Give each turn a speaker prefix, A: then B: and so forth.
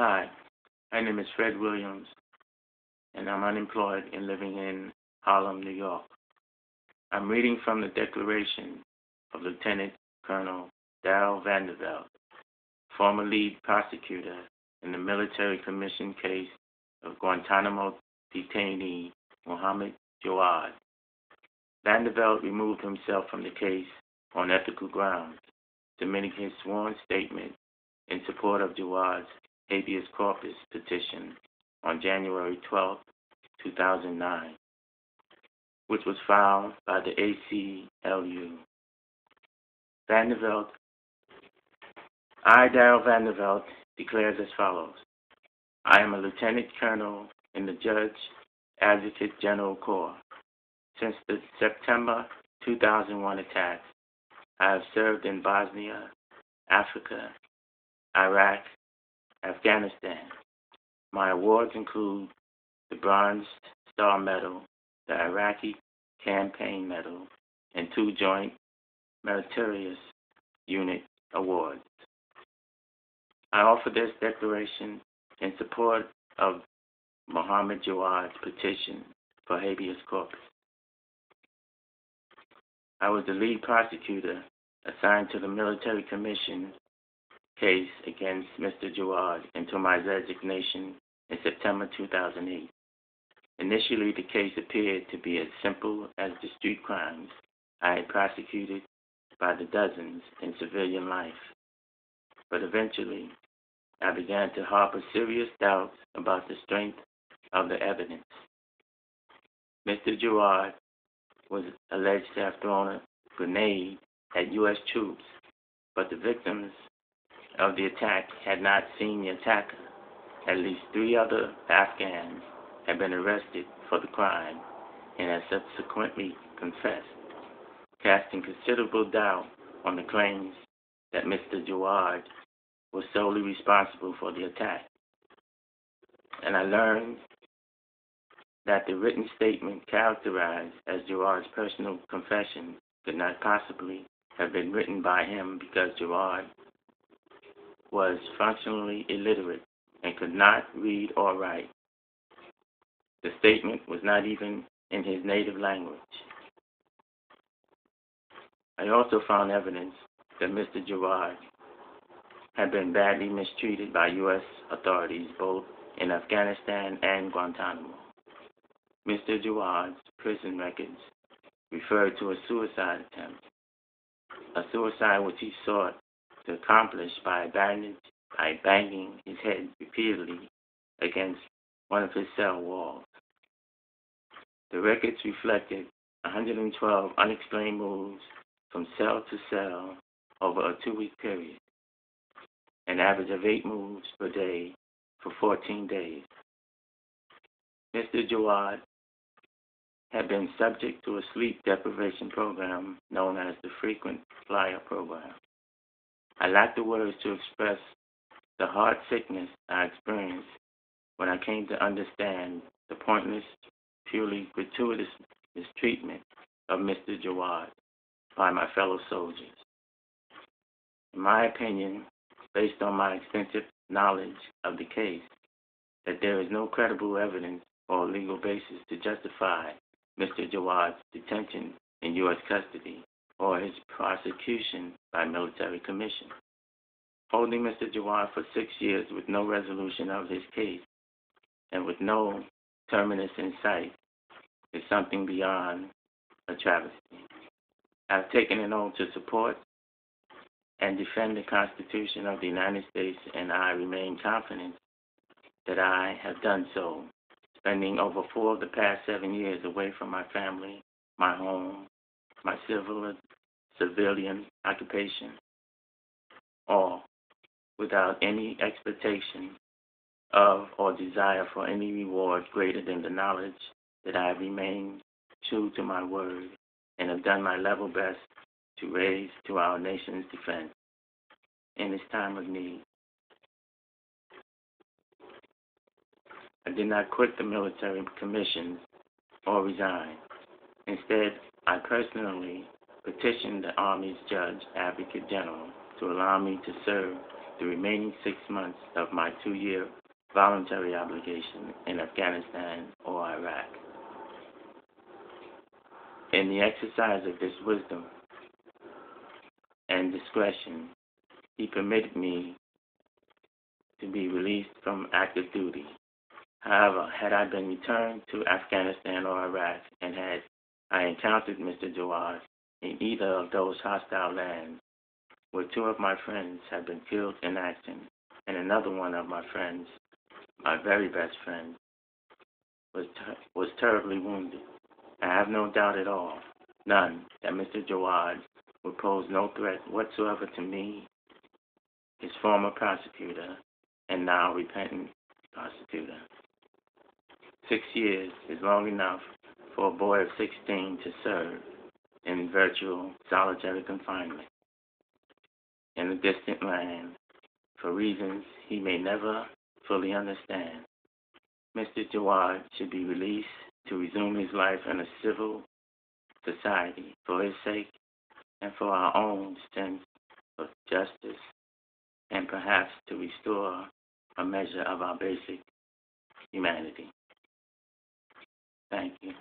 A: Hi, my name is Fred Williams, and I'm unemployed and living in Harlem, New York. I'm reading from the declaration of Lieutenant Colonel Darrell Vanderveld, former lead prosecutor in the military commission case of Guantanamo detainee Mohammed Jawad. Vanderveld removed himself from the case on ethical grounds, submitting his sworn statement in support of Jawad's habeas corpus petition on January 12, 2009, which was filed by the ACLU. I, Darrell Vanderveld, declares as follows. I am a lieutenant colonel in the Judge Advocate General Corps. Since the September 2001 attacks, I have served in Bosnia, Africa, Iraq, Afghanistan. My awards include the Bronze Star Medal, the Iraqi Campaign Medal, and 2 Joint Meritorious Unit Awards. I offer this declaration in support of Mohammed Jawad's petition for habeas corpus. I was the lead prosecutor assigned to the military commission case against Mr. Jawad until my resignation in September 2008. Initially, the case appeared to be as simple as the street crimes I had prosecuted by the dozens in civilian life. But eventually, I began to harbor serious doubts about the strength of the evidence. Mr. Jawad was alleged to have thrown a grenade at U.S. troops, but the victims of the attack had not seen the attacker. At least 3 other Afghans had been arrested for the crime and had subsequently confessed, casting considerable doubt on the claims that Mr. Jawad was solely responsible for the attack. And I learned that the written statement characterized as Jawad's personal confession could not possibly have been written by him because Jawad was functionally illiterate and could not read or write. The statement was not even in his native language. I also found evidence that Mr. Jawad had been badly mistreated by U.S. authorities both in Afghanistan and Guantanamo. Mr. Jawad's prison records referred to a suicide attempt, a suicide which he sought to accomplish by banging his head repeatedly against one of his cell walls. The records reflected 112 unexplained moves from cell to cell over a 2-week period, an average of 8 moves per day for 14 days. Mr. Jawad had been subject to a sleep deprivation program known as the Frequent Flyer Program. I lack the words to express the heart sickness I experienced when I came to understand the pointless, purely gratuitous mistreatment of Mr. Jawad by my fellow soldiers. In my opinion, based on my extensive knowledge of the case, that there is no credible evidence or legal basis to justify Mr. Jawad's detention in U.S. custody or his prosecution by military commission. Holding Mr. Jawad for 6 years with no resolution of his case and with no terminus in sight is something beyond a travesty. I've taken an oath to support and defend the Constitution of the United States, and I remain confident that I have done so, spending over 4 of the past 7 years away from my family, my home, my civilian occupation, all without any expectation of or desire for any reward greater than the knowledge that I have remained true to my word and have done my level best to raise to our nation's defense in this time of need. I did not quit the military commissions or resign. Instead, I personally petitioned the Army's Judge Advocate General to allow me to serve the remaining 6 months of my 2-year voluntary obligation in Afghanistan or Iraq. In the exercise of this wisdom and discretion, he permitted me to be released from active duty. However, had I been returned to Afghanistan or Iraq and had I encountered Mr. Jawad in either of those hostile lands, where 2 of my friends had been killed in action, and another one of my friends, my very best friend, was terribly wounded, I have no doubt at all, none, that Mr. Jawad would pose no threat whatsoever to me, his former prosecutor, and now repentant prosecutor. 6 years is long enough for a boy of 16 to serve in virtual solitary confinement in a distant land for reasons he may never fully understand. Mr. Jawad should be released to resume his life in a civil society for his sake and for our own sense of justice, and perhaps to restore a measure of our basic humanity. Thank you.